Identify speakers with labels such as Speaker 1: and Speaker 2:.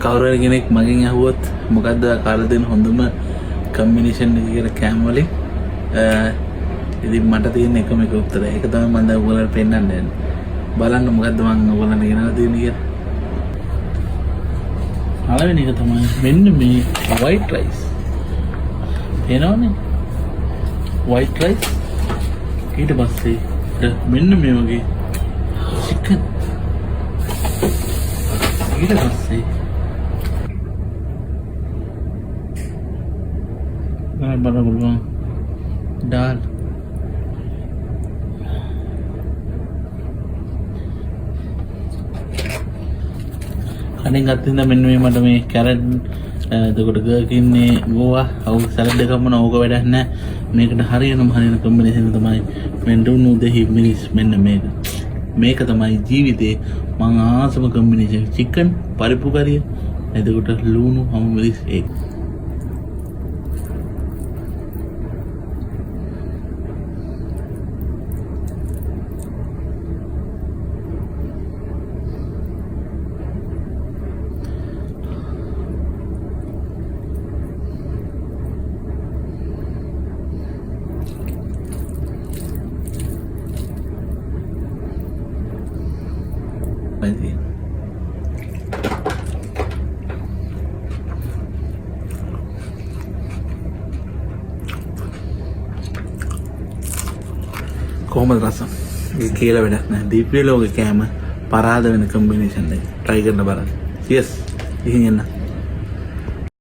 Speaker 1: කවුරු හරි කෙනෙක් මගෙන් අහුවොත් මොකද්ද කාලා දෙන හොඳම කම්බිනේෂන් එක කියලා කෑම වලින් ඉතින් මට තියෙන එකම එක උත්තරය. ඒක තමයි මම දැන් ඔයගොල්ලන්ට පෙන්නන්න යන්නේ. බලන්න මොකද්ද මම ඔයගොල්ලන්ට ගෙනලා දෙන්නේ කියලා. පළවෙනි එක තමයි මෙන්න මේ white rice. එනවනේ white rice. ඊට පස්සේ මෙන්න මේ වගේ chicken. ඊට පස්සේ බලන්න ඩාල්. කණෙන් ගත්තින්ද මෙන්න මේ මට මේ කැරට් එතකොට ගර්කින්නේ ගෝවා අවු සැලඩ් එකක් මොන ඕක වැඩක් නැහැ. මේකට හරියන කම්බිනේෂන් තමයි මෙන්ඩුණු දෙහි මිනිස්. මෙන්න මේක තමයි ජීවිතේ මං ආසම කම්බිනේෂන්. චිකන් පරිප්පු කරිය එතකොට ලුණු හමු මිරිස් ඒක. කොහොමද රස? ඒක කියලා වැඩක් නැහැ. දීප්තිය ලෝකේ කෑම පරාද වෙන කම්බිනේෂන් එක. try කරන්න බලන්න. cheers. ඉතින් එන්න.